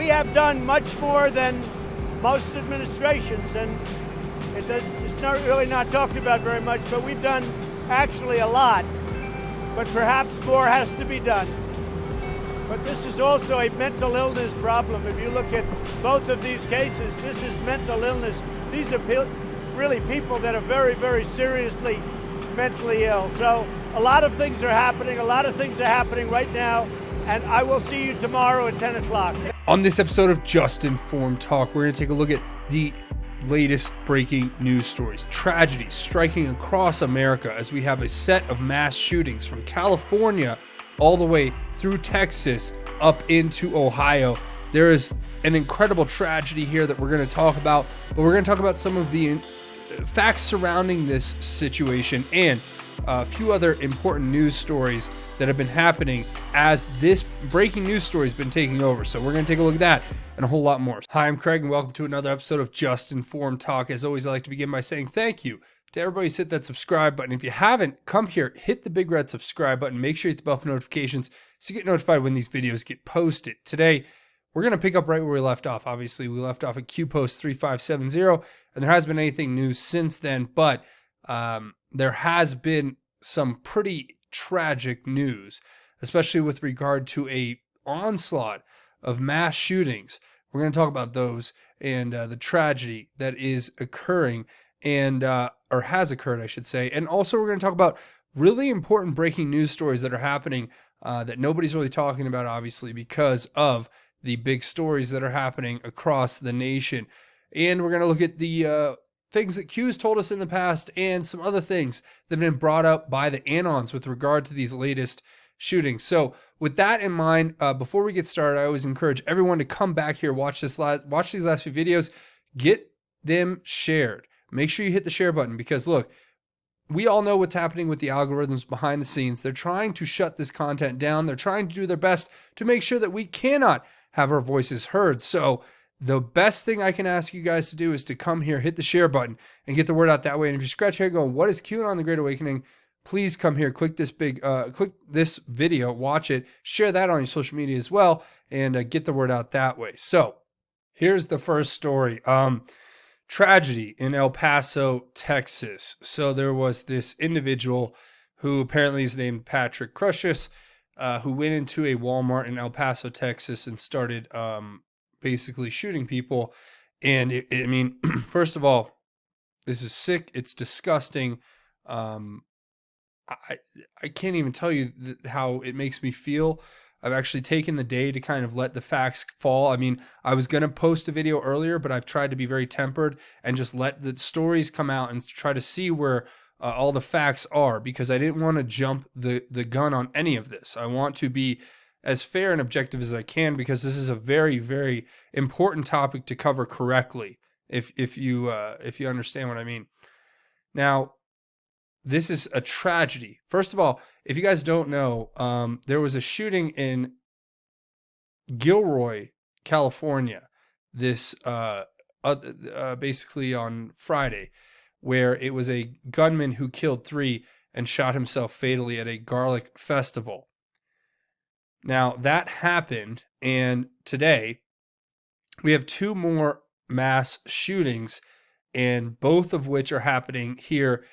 we have done much more than most administrations, and it's not really not talked about very much, but we've done actually a lot, but perhaps more has to be done. But this is also a mental illness problem. If you look at both of these cases, this is mental illness. These are really people that are very, very seriously mentally ill. So a lot of things are happening. A lot of things are happening right now. And I will see you tomorrow at 10 o'clock. On this episode of Just Informed Talk, we're going to take a look at the latest breaking news stories, tragedies striking across America as we have a set of mass shootings from California all the way through Texas up into Ohio. There is an incredible tragedy here that we're going to talk about, but we're going to talk about some of the facts surrounding this situation and a few other important news stories that have been happening as this breaking news story has been taking over. So we're going to take a look at that and a whole lot more. Hi, I'm Craig and welcome to another episode of Just Informed Talk. As always, I like to begin by saying thank you to everybody who's hit that subscribe button. If you haven't, come here, hit the big red subscribe button, make sure you hit the bell for notifications so you get notified when these videos get posted. Today, we're going to pick up right where we left off. Obviously, we left off at Q Post 3570, and there hasn't been anything new since then, but there has been some pretty tragic news, especially with regard to a onslaught of mass shootings. We're going to talk about those and the tragedy that is occurring and or has occurred, I should say. And also we're going to talk about really important breaking news stories that are happening that nobody's really talking about, obviously, because of the big stories that are happening across the nation. And we're going to look at the things that Q's told us in the past and some other things that have been brought up by the Anons with regard to these latest shootings. So with that in mind, before we get started, I always encourage everyone to come back here, watch these last few videos, get them shared. Make sure you hit the share button because look, we all know what's happening with the algorithms behind the scenes. They're trying to shut this content down. They're trying to do their best to make sure that we cannot have our voices heard. So the best thing I can ask you guys to do is to come here, hit the share button, and get the word out that way. And if you scratch your head going, what is QAnon the Great Awakening? Please come here, click this video, watch it, share that on your social media as well, and get the word out that way. So here's the first story. Tragedy in El Paso, Texas. So there was this individual who apparently is named Patrick Crucius, who went into a Walmart in El Paso, Texas, and started basically shooting people. And I mean, first of all, this is sick. It's disgusting. I can't even tell you how it makes me feel. I've actually taken the day to kind of let the facts fall. I mean, I was going to post a video earlier, but I've tried to be very tempered and just let the stories come out and try to see where all the facts are, because I didn't want to jump the gun on any of this. I want to be as fair and objective as I can, because this is a very, very important topic to cover correctly, if you understand what I mean. Now, this is a tragedy. First of all, if you guys don't know, there was a shooting in Gilroy, California, this basically on Friday, where it was a gunman who killed 3 and shot himself fatally at a garlic festival. Now, that happened, and today we have 2 more mass shootings, and both of which are happening here,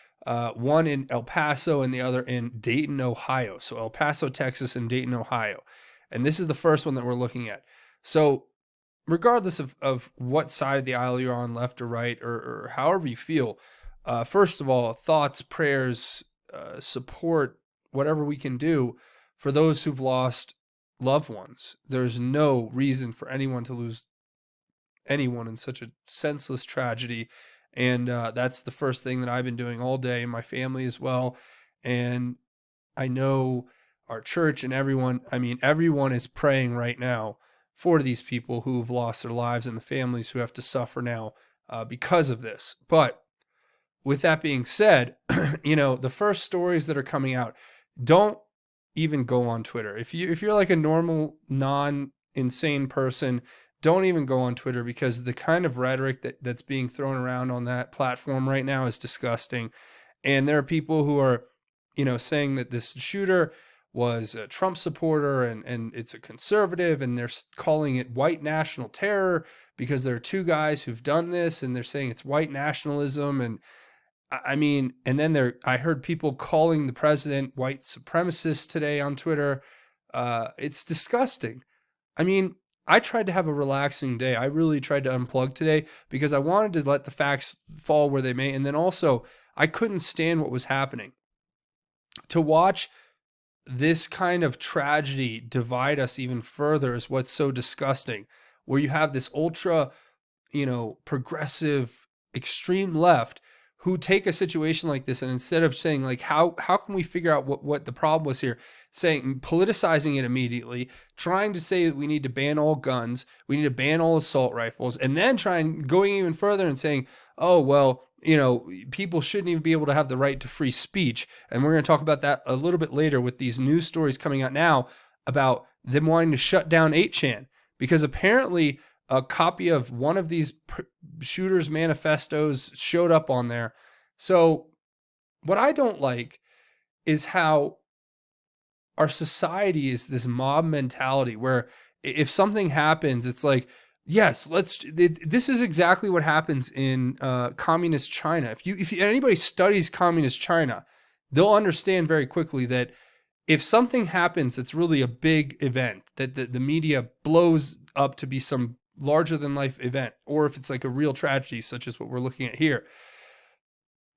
one in El Paso and the other in Dayton, Ohio. So El Paso, Texas, and Dayton, Ohio. And this is the first one that we're looking at. So regardless of what side of the aisle you're on, left or right, or however you feel, first of all, thoughts, prayers, support, whatever we can do for those who've lost loved ones. There's no reason for anyone to lose anyone in such a senseless tragedy. And that's the first thing that I've been doing all day, and my family as well. And I know our church and everyone is praying right now for these people who've lost their lives and the families who have to suffer now because of this. But with that being said, the first stories that are coming out, don't even go on Twitter. If you're like a normal, non-insane person, don't even go on Twitter, because the kind of rhetoric that's being thrown around on that platform right now is disgusting. And there are people who are, saying that this shooter was a Trump supporter and it's a conservative, and they're calling it white national terror because there are two guys who've done this, and they're saying it's white nationalism. And I mean, and then I heard people calling the president white supremacist today on Twitter. It's disgusting. I mean, I tried to have a relaxing day. I really tried to unplug today because I wanted to let the facts fall where they may. And then also, I couldn't stand what was happening. To watch this kind of tragedy divide us even further is what's so disgusting, where you have this ultra, progressive extreme left who take a situation like this, and instead of saying like how can we figure out what the problem was here, politicizing it immediately, trying to say that we need to ban all guns, we need to ban all assault rifles, and then going even further and saying, oh well, people shouldn't even be able to have the right to free speech. And we're going to talk about that a little bit later with these news stories coming out now about them wanting to shut down 8chan because apparently a copy of one of these shooters' manifestos showed up on there. So what I don't like is how our society is this mob mentality where if something happens, it's like, yes, this is exactly what happens in communist China. If anybody studies communist China, they'll understand very quickly that if something happens that's really a big event, that the media blows up to be some larger than life event, or if it's like a real tragedy, such as what we're looking at here,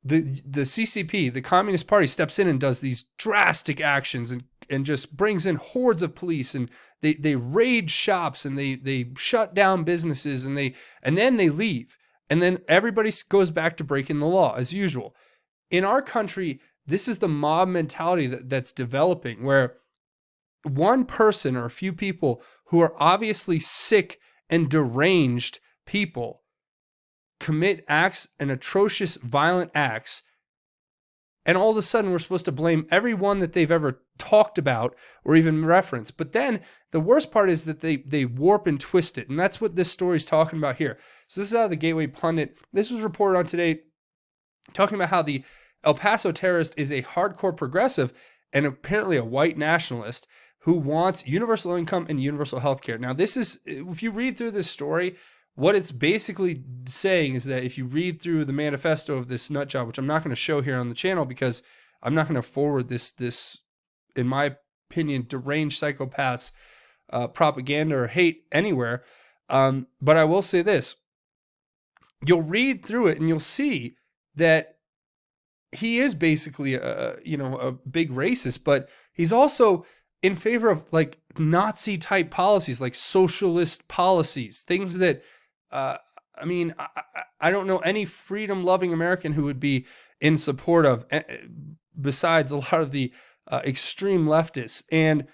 the CCP, the Communist Party, steps in and does these drastic actions and just brings in hordes of police, and they raid shops, and they shut down businesses, and then they leave, and then everybody goes back to breaking the law as usual. In our country, this is the mob mentality that's developing, where one person or a few people who are obviously sick and deranged people commit acts and atrocious violent acts, and all of a sudden we're supposed to blame everyone that they've ever talked about or even referenced. But then the worst part is that they warp and twist it, and that's what this story is talking about here. So this is out of the Gateway Pundit. This was reported on today, talking about how the El Paso terrorist is a hardcore progressive and apparently a white nationalist who wants universal income and universal health care. Now, this is, if you read through this story, what it's basically saying is that if you read through the manifesto of this nut job, which I'm not going to show here on the channel because I'm not going to forward this, in my opinion, deranged psychopaths propaganda or hate anywhere. But I will say this. You'll read through it and you'll see that he is basically a big racist, but he's also in favor of like Nazi type policies, like socialist policies, things that, I don't know any freedom loving American who would be in support of, besides a lot of the extreme leftists. And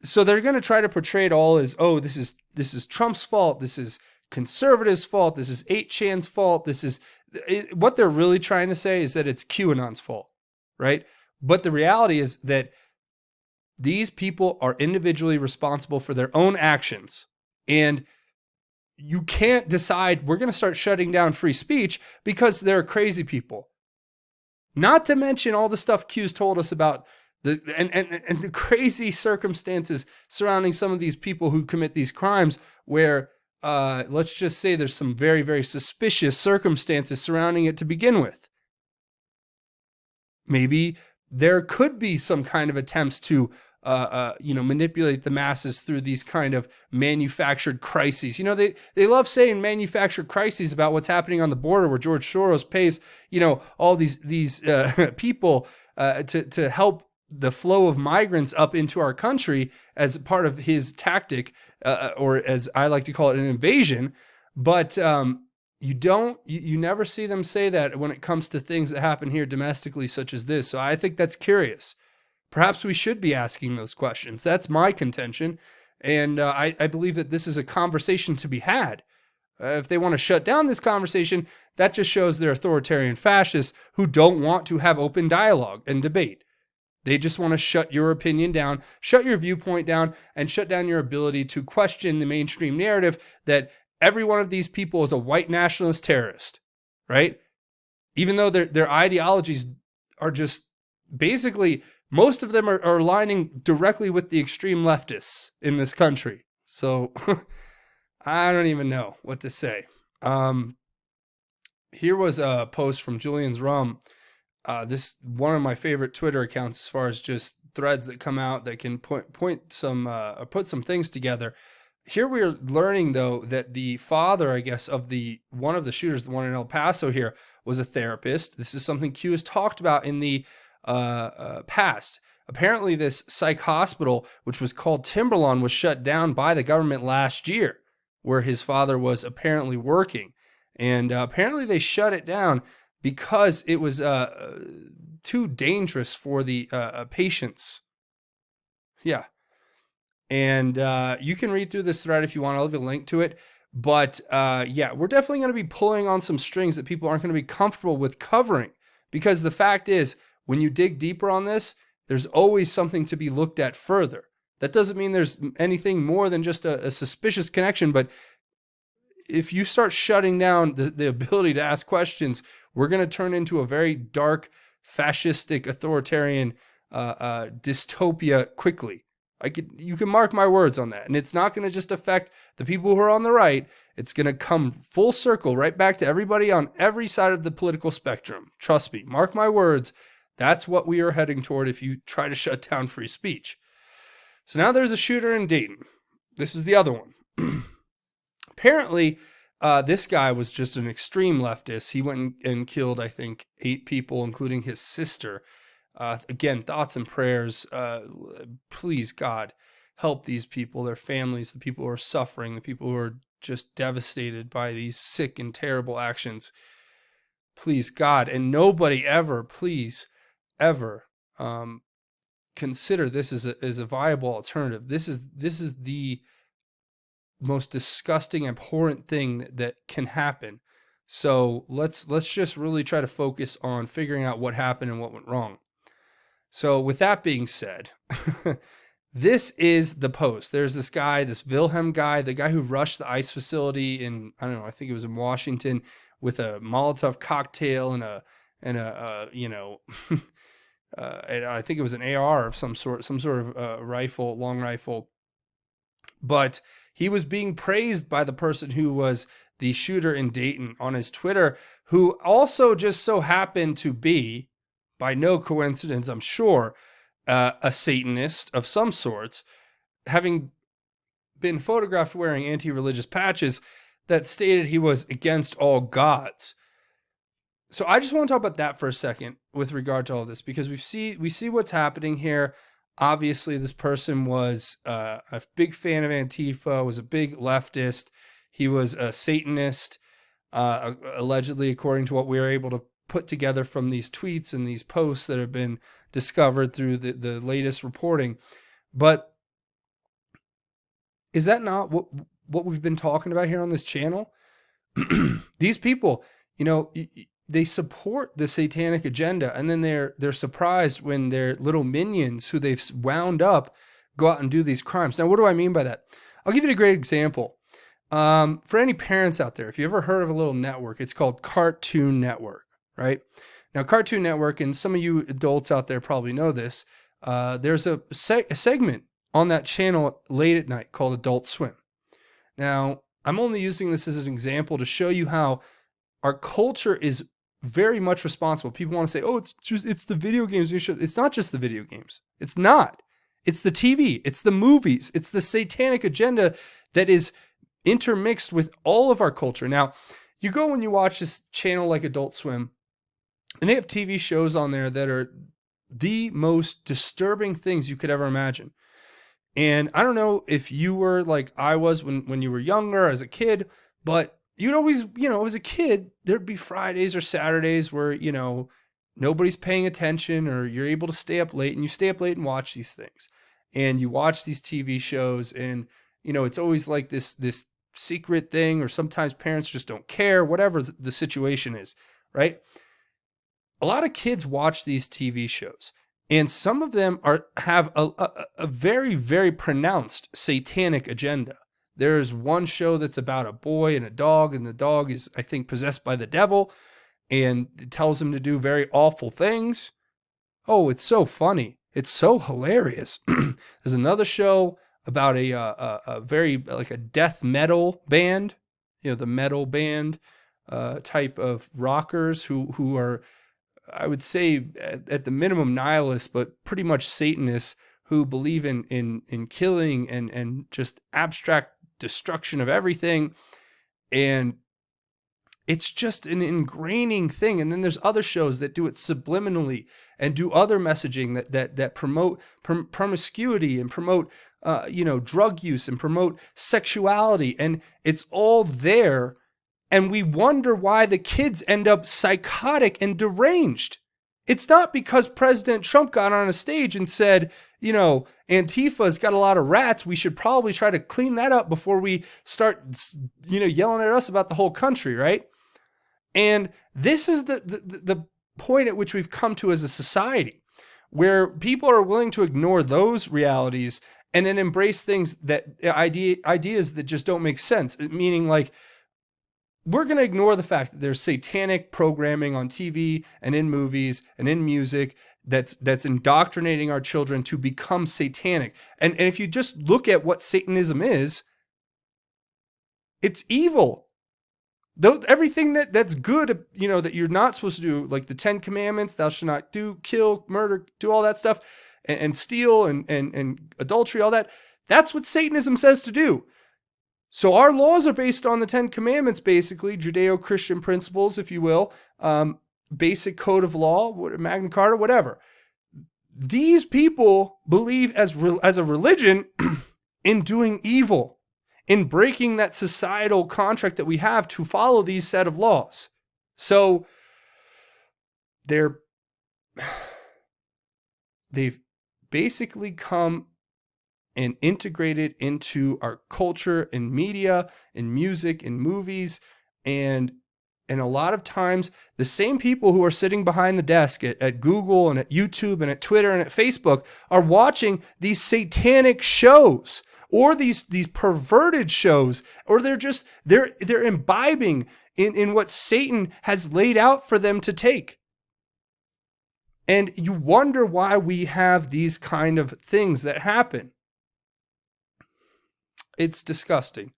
so they're going to try to portray it all as, oh, this is Trump's fault. This is conservatives' fault. This is 8chan's fault. What they're really trying to say is that it's QAnon's fault, right? But the reality is that these people are individually responsible for their own actions. And you can't decide we're going to start shutting down free speech because they're crazy people. Not to mention all the stuff Q's told us about and the crazy circumstances surrounding some of these people who commit these crimes where let's just say there's some very, very suspicious circumstances surrounding it to begin with. Maybe there could be some kind of attempts to manipulate the masses through these kind of manufactured crises. They love saying manufactured crises about what's happening on the border, where George Soros pays, all these people to help the flow of migrants up into our country as part of his tactic, or as I like to call it, an invasion. But you never see them say that when it comes to things that happen here domestically, such as this. So I think that's curious. Perhaps we should be asking those questions. That's my contention. And I believe that this is a conversation to be had. If they want to shut down this conversation, that just shows they're authoritarian fascists who don't want to have open dialogue and debate. They just want to shut your opinion down, shut your viewpoint down, and shut down your ability to question the mainstream narrative that every one of these people is a white nationalist terrorist, right? Even though their ideologies are just basically most of them are aligning directly with the extreme leftists in this country. So I don't even know what to say. Here was a post from Julian's Rum. This one of my favorite Twitter accounts as far as just threads that come out that can put some things together. Here we're learning though that the father, I guess, of one of the shooters, the one in El Paso here, was a therapist. This is something Q has talked about in the past. Apparently, this psych hospital, which was called Timberlawn, was shut down by the government last year, where his father was apparently working, and apparently they shut it down because it was too dangerous for the patients. Yeah. And you can read through this thread if you want. I'll leave a link to it. But yeah, we're definitely going to be pulling on some strings that people aren't going to be comfortable with covering. Because the fact is, when you dig deeper on this, there's always something to be looked at further. That doesn't mean there's anything more than just a suspicious connection. But if you start shutting down the ability to ask questions, we're going to turn into a very dark, fascistic, authoritarian dystopia quickly. You can mark my words on that. And it's not going to just affect the people who are on the right. It's going to come full circle right back to everybody on every side of the political spectrum. Trust me, mark my words. That's what we are heading toward if you try to shut down free speech. So now there's a shooter in Dayton. This is the other one. Apparently, this guy was just an extreme leftist. He went and killed, I think, 8 people, including his sister. Again, thoughts and prayers. Please, God, help these people, their families, the people who are suffering, the people who are just devastated by these sick and terrible actions. Please, God, and nobody ever, please, ever consider this as a viable alternative. This is the most disgusting, abhorrent thing that can happen. So let's just really try to focus on figuring out what happened and what went wrong. So with that being said, this is the post. There's this guy, this Wilhelm guy, the guy who rushed the ICE facility in, I don't know, I think it was in Washington, with a Molotov cocktail and and I think it was an AR of some sort of rifle, long rifle. But he was being praised by the person who was the shooter in Dayton on his Twitter, who also just so happened to be, by no coincidence, I'm sure, a Satanist of some sorts, having been photographed wearing anti-religious patches that stated he was against all gods. So I just want to talk about that for a second with regard to all this, because we see what's happening here. Obviously, this person was a big fan of Antifa, was a big leftist. He was a Satanist, allegedly, according to what we were able to put together from these tweets and these posts that have been discovered through the latest reporting. But is that not what we've been talking about here on this channel? These people, they support the satanic agenda, and then they're surprised when their little minions who they've wound up go out and do these crimes. Now, what do I mean by that? I'll give you a great example. For any parents out there, if you ever heard of a little network, it's called Cartoon Network, right? Now, Cartoon Network, and some of you adults out there probably know this, there's a segment on that channel late at night called Adult Swim. Now, I'm only using this as an example to show you how our culture is very much responsible. People want to say, oh, it's the video games. It's not just the video games. It's not. It's the TV. It's the movies. It's the satanic agenda that is intermixed with all of our culture. Now, you go and you watch this channel like Adult Swim, and they have TV shows on there that are the most disturbing things you could ever imagine. And I don't know if you were like I was when you were younger as a kid, but you'd always, as a kid, there'd be Fridays or Saturdays where, nobody's paying attention, or you're able to stay up late, and you stay up late and watch these things. And you watch these TV shows, and, it's always like this secret thing, or sometimes parents just don't care, whatever the situation is, right? A lot of kids watch these TV shows, and some of them have a very, very pronounced satanic agenda. There's one show that's about a boy and a dog, and the dog is, I think, possessed by the devil, and it tells him to do very awful things. Oh, it's so funny. It's so hilarious. There's another show about a very like a death metal band, the metal band type of rockers who are, I would say, at the minimum nihilists, but pretty much Satanists who believe in killing and just abstract destruction of everything. And it's just an ingraining thing. And then there's other shows that do it subliminally and do other messaging that promote promiscuity and promote drug use and promote sexuality. And it's all there. And we wonder why the kids end up psychotic and deranged. It's not because President Trump got on a stage and said, Antifa's got a lot of rats. We should probably try to clean that up before we start, yelling at us about the whole country, right? And this is the point at which we've come to as a society, where people are willing to ignore those realities and then embrace things ideas that just don't make sense. Meaning, like, we're going to ignore the fact that there's satanic programming on TV and in movies and in music that's indoctrinating our children to become satanic. And if you just look at what Satanism is, it's evil. Though everything that's good, that you're not supposed to do, like the 10 Commandments, thou shalt not do, kill, murder, do all that stuff, and steal and adultery, all that. That's what Satanism says to do. So our laws are based on the 10 Commandments, basically, Judeo-Christian principles, if you will, basic code of law, Magna Carta, whatever. These people believe as a religion in doing evil, in breaking that societal contract that we have to follow these set of laws. So they've basically come and integrated into our culture and media and music and movies. And a lot of times the same people who are sitting behind the desk at Google and at YouTube and at Twitter and at Facebook are watching these satanic shows or these perverted shows, or they're imbibing in what Satan has laid out for them to take. And you wonder why we have these kind of things that happen. It's disgusting.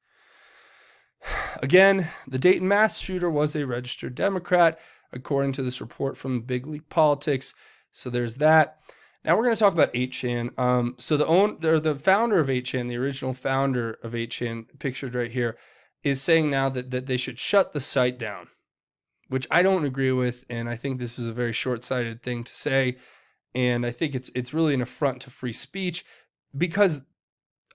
Again, the Dayton mass shooter was a registered Democrat, according to this report from Big League Politics. So there's that. Now we're going to talk about 8chan. So the founder of 8chan, the original founder of 8chan, pictured right here, is saying now that they should shut the site down, which I don't agree with, and I think this is a very short-sighted thing to say, and I think it's really an affront to free speech, because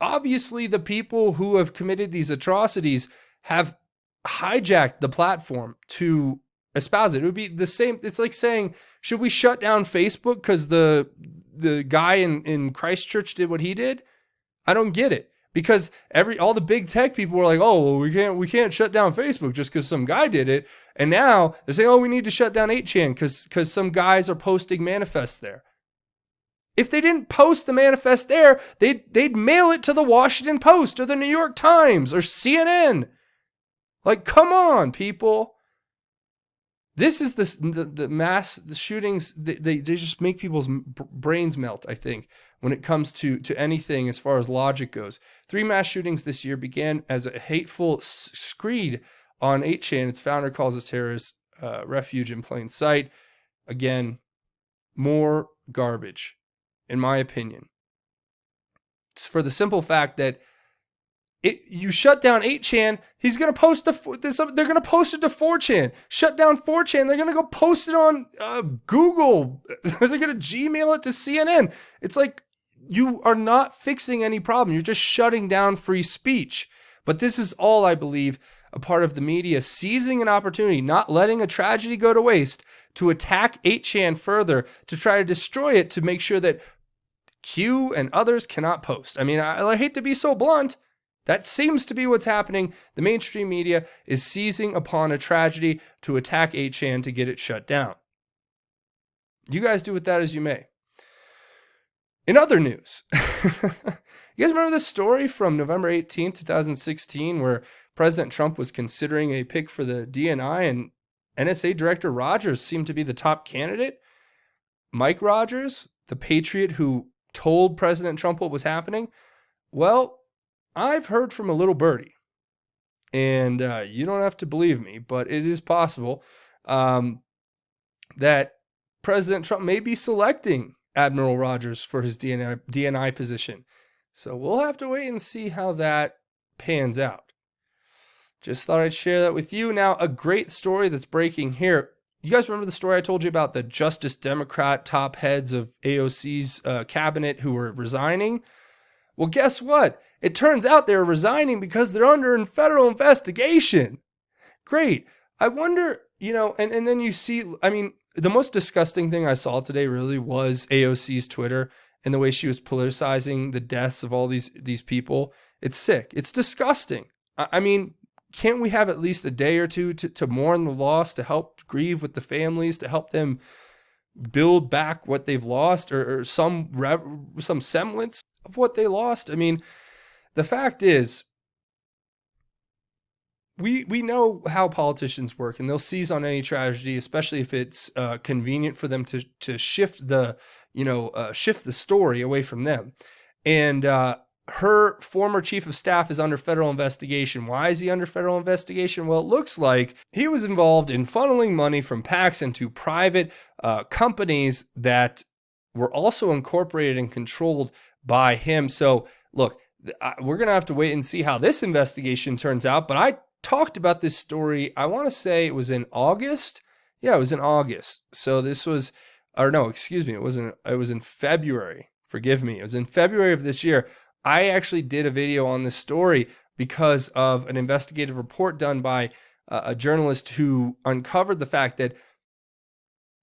obviously the people who have committed these atrocities have hijacked the platform to espouse it. It would be the same. It's like saying, should we shut down Facebook because the guy in Christchurch did what he did? I don't get it, because all the big tech people were like, oh, well, we can't shut down Facebook just because some guy did it. And now they're saying, oh, we need to shut down 8chan because some guys are posting manifests there. If they didn't post the manifest there, they'd mail it to the Washington Post or the New York Times or CNN. Like, come on, people. This is the mass shootings. They just make people's brains melt, I think, when it comes to anything as far as logic goes. 3 mass shootings this year began as a hateful screed on 8chan. Its founder calls us terrorist refuge in plain sight. Again, more garbage, in my opinion. It's for the simple fact that you shut down 8chan, he's going to post they're going to post it to 4chan. Shut down 4chan, they're going to go post it on Google. They're going to Gmail it to CNN. It's like, you are not fixing any problem. You're just shutting down free speech. But this is all, I believe, a part of the media seizing an opportunity, not letting a tragedy go to waste, to attack 8chan further, to try to destroy it, to make sure that Q and others cannot post. I mean, I hate to be so blunt. That seems to be what's happening. The mainstream media is seizing upon a tragedy to attack 8chan to get it shut down. You guys do with that as you may. In other news, you guys remember this story from November 18th, 2016, where President Trump was considering a pick for the DNI and NSA Director Rogers seemed to be the top candidate? Mike Rogers, the patriot who told President Trump what was happening? Well, I've heard from a little birdie, and you don't have to believe me, but it is possible that President Trump may be selecting Admiral Rogers for his DNI position. So we'll have to wait and see how that pans out. Just thought I'd share that with you. Now, a great story that's breaking here. You guys remember the story I told you about the Justice Democrat top heads of AOC's cabinet who were resigning? Well, guess what? It turns out they're resigning because they're under a federal investigation. Great. I wonder, and then you see, I mean, the most disgusting thing I saw today really was AOC's Twitter and the way she was politicizing the deaths of all these people. It's sick. It's disgusting. I mean, can't we have at least a day or two to mourn the loss, to help grieve with the families, to help them build back what they've lost, or some semblance of what they lost? I mean, the fact is, we know how politicians work, and they'll seize on any tragedy, especially if it's convenient for them to shift the story away from them. And her former chief of staff is under federal investigation. Why is he under federal investigation? Well, it looks like he was involved in funneling money from PACs into private companies that were also incorporated and controlled by him. So look, we're going to have to wait and see how this investigation turns out. But I talked about this story, I want to say it was in August. Yeah, it was in August. So this was, or no, excuse me, it was in February. Forgive me. It was in February of this year. I actually did a video on this story because of an investigative report done by a journalist who uncovered the fact that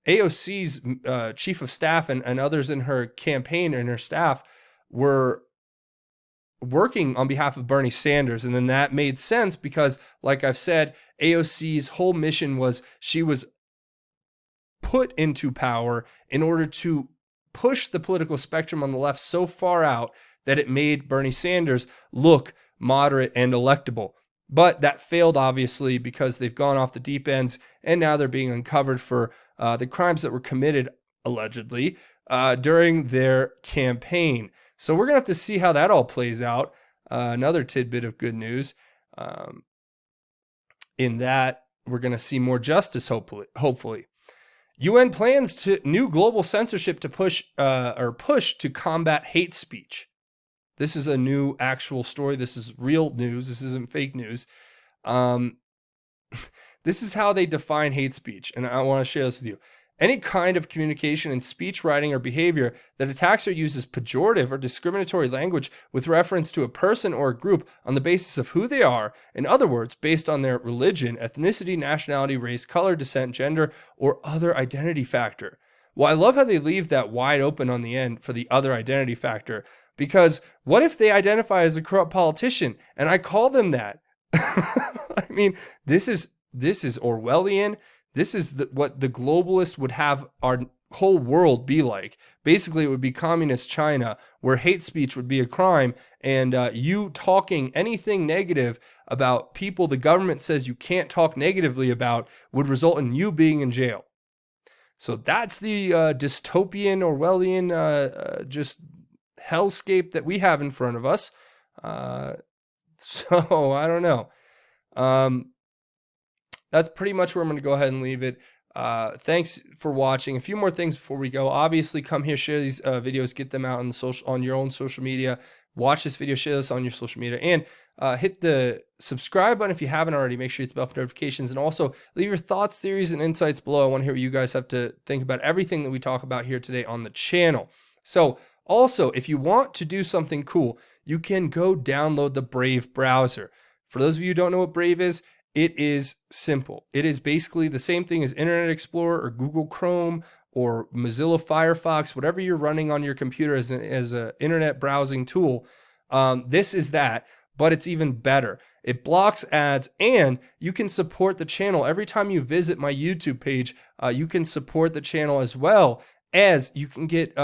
AOC's chief of staff and others in her campaign and her staff were working on behalf of Bernie Sanders. And then that made sense because, like I've said, AOC's whole mission was she was put into power in order to push the political spectrum on the left so far out that it made Bernie Sanders look moderate and electable. But that failed, obviously, because they've gone off the deep ends, and now they're being uncovered for the crimes that were committed, allegedly, during their campaign. So we're going to have to see how that all plays out. Another tidbit of good news, in that we're going to see more justice, hopefully. UN plans to new global censorship to push to combat hate speech. This is a new actual story. This is real news. This isn't fake news. This is how they define hate speech, and I want to share this with you. Any kind of communication in speech, writing, or behavior that attacks or uses pejorative or discriminatory language with reference to a person or a group on the basis of who they are, in other words, based on their religion, ethnicity, nationality, race, color, descent, gender, or other identity factor. Well, I love how they leave that wide open on the end for the other identity factor, because what if they identify as a corrupt politician and I call them that? I mean, this is Orwellian. This is what the globalists would have our whole world be like. Basically, it would be communist China, where hate speech would be a crime, and you talking anything negative about people the government says you can't talk negatively about would result in you being in jail. So that's the dystopian, Orwellian, just hellscape that we have in front of us. So I don't know. That's pretty much where I'm going to go ahead and leave it. Thanks for watching. A few more things before we go. Obviously, come here, share these videos, get them out on your own social media. Watch this video, share this on your social media, and hit the subscribe button if you haven't already. Make sure you hit the bell for notifications, and also leave your thoughts, theories, and insights below. I want to hear what you guys have to think about everything that we talk about here today on the channel. So also, if you want to do something cool, you can go download the Brave browser. For those of you who don't know what Brave is, it is simple. It is basically the same thing as Internet Explorer or Google Chrome or Mozilla Firefox, whatever you're running on your computer as an internet browsing tool. This is that, but it's even better. It blocks ads, and you can support the channel. Every time you visit my YouTube page, you can support the channel, as well as you can get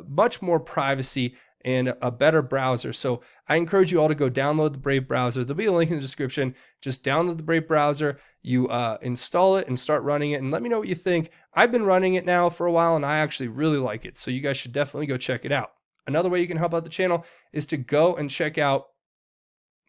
much more privacy and a better browser. So I encourage you all to go download the Brave browser. There'll be a link in the description. Just download the Brave browser, you install it and start running it, and let me know what you think. I've been running it now for a while and I actually really like it. So you guys should definitely go check it out. Another way you can help out the channel is to go and check out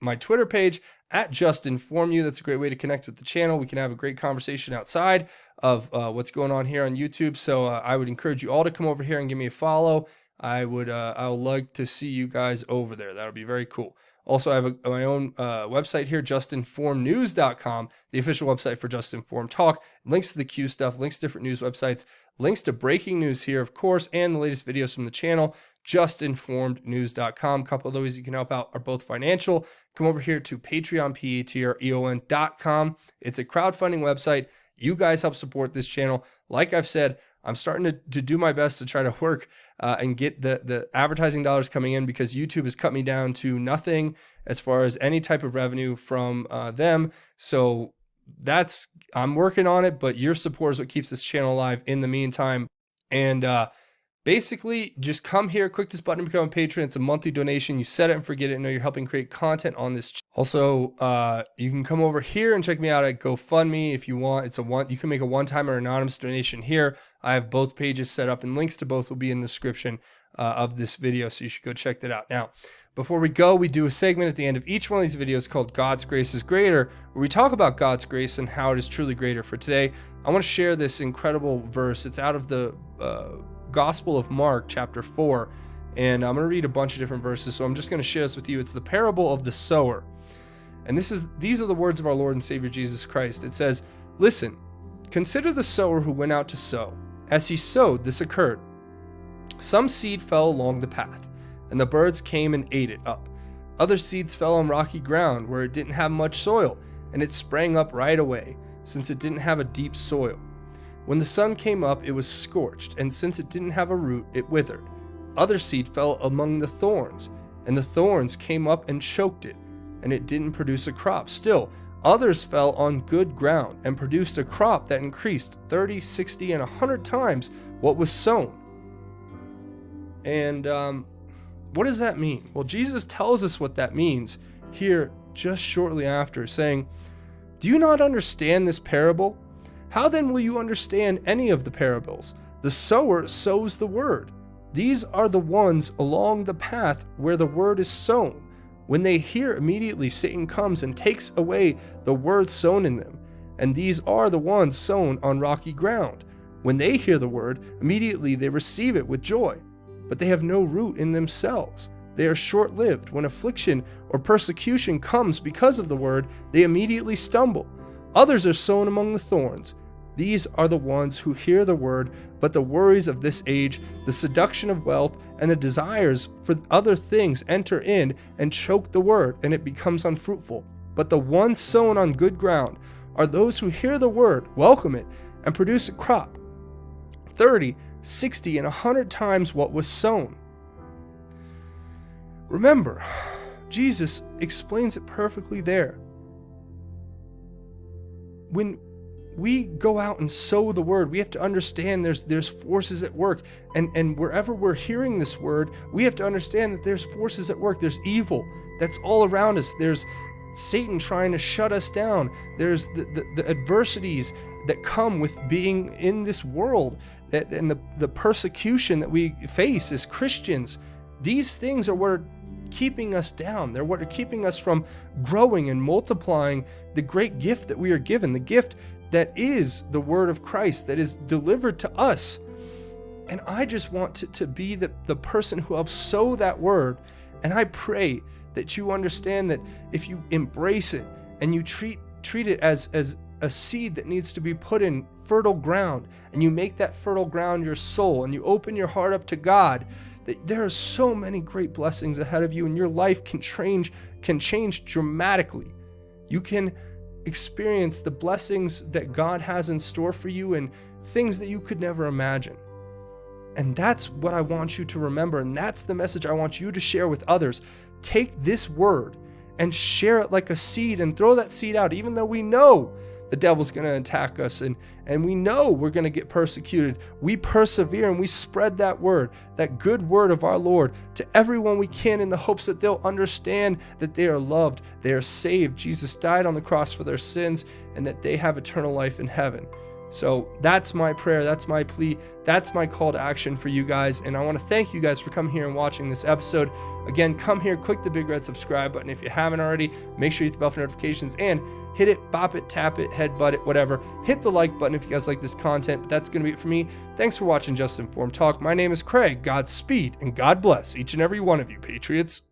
my Twitter page at JUSTINFORMED. That's a great way to connect with the channel. We can have a great conversation outside of what's going on here on YouTube. So I would encourage you all to come over here and give me a follow. I would like to see you guys over there. That would be very cool. Also, I have my own website here, JUSTINFORMEDNews.com, the official website for Just Informed Talk. Links to the Q stuff, links to different news websites, links to breaking news here, of course, and the latest videos from the channel, JUSTINFORMEDNews.com. A couple of those you can help out are both financial. Come over here to Patreon, Patreon.com. It's a crowdfunding website. You guys help support this channel. Like I've said, I'm starting to do my best to try to work and get the advertising dollars coming in, because YouTube has cut me down to nothing as far as any type of revenue from them. So I'm working on it, but your support is what keeps this channel alive in the meantime. And basically, just come here, click this button to become a patron. It's a monthly donation. You set it and forget it. Know you're helping create content on this. Also, you can come over here and check me out at GoFundMe if you want. You can make a one-time or anonymous donation here. I have both pages set up, and links to both will be in the description of this video, so you should go check that out. Now, before we go, we do a segment at the end of each one of these videos called God's Grace is Greater, where we talk about God's grace and how it is truly greater. For today, I want to share this incredible verse. It's out of the Gospel of Mark, chapter 4, and I'm going to read a bunch of different verses, so I'm just going to share this with you. It's the parable of the sower, and these are the words of our Lord and Savior Jesus Christ. It says, "Listen, consider the sower who went out to sow. As he sowed, this occurred. Some seed fell along the path, and the birds came and ate it up. Other seeds fell on rocky ground where it didn't have much soil, and it sprang up right away, since it didn't have a deep soil. When the sun came up, it was scorched, and since it didn't have a root, it withered. Other seed fell among the thorns, and the thorns came up and choked it, and it didn't produce a crop. Still, others fell on good ground and produced a crop that increased 30, 60, and 100 times what was sown." And what does that mean? Well, Jesus tells us what that means here just shortly after, saying, "Do you not understand this parable? How then will you understand any of the parables? The sower sows the word. These are the ones along the path where the word is sown. When they hear, immediately Satan comes and takes away the word sown in them. And these are the ones sown on rocky ground. When they hear the word, immediately they receive it with joy. But they have no root in themselves. They are short-lived. When affliction or persecution comes because of the word, they immediately stumble. Others are sown among the thorns. These are the ones who hear the word, but the worries of this age, the seduction of wealth, and the desires for other things enter in and choke the word, and it becomes unfruitful. But the ones sown on good ground are those who hear the word, welcome it, and produce a crop, 30, 60, and 100 times what was sown." Remember, Jesus explains it perfectly there. When we go out and sow the word, we have to understand there's forces at work, and wherever we're hearing this word, we have to understand that there's forces at work. There's evil that's all around us. There's Satan trying to shut us down. There's the adversities that come with being in this world, and the persecution that we face as Christians. These things are what are keeping us down. They're what are keeping us from growing and multiplying the great gift that we are given, the gift that is the word of Christ that is delivered to us. And I just want to be the person who helps sow that word. And I pray that you understand that if you embrace it and you treat it as a seed that needs to be put in fertile ground, and you make that fertile ground your soul, and you open your heart up to God, that there are so many great blessings ahead of you, and your life can change dramatically. You can experience the blessings that God has in store for you and things that you could never imagine. And that's what I want you to remember, and that's the message I want you to share with others. Take this word and share it like a seed, and throw that seed out, even though we know the devil's going to attack us, and we know we're going to get persecuted. We persevere and we spread that word, that good word of our Lord, to everyone we can, in the hopes that they'll understand that they are loved, they are saved. Jesus died on the cross for their sins, and that they have eternal life in heaven. So that's my prayer, that's my plea, that's my call to action for you guys. And I want to thank you guys for coming here and watching this episode. Again, come here, click the big red subscribe button if you haven't already. Make sure you hit the bell for notifications, and hit it, bop it, tap it, headbutt it, whatever. Hit the like button if you guys like this content. But that's going to be it for me. Thanks for watching Just Informed Talk. My name is Craig. Godspeed and God bless each and every one of you, Patriots.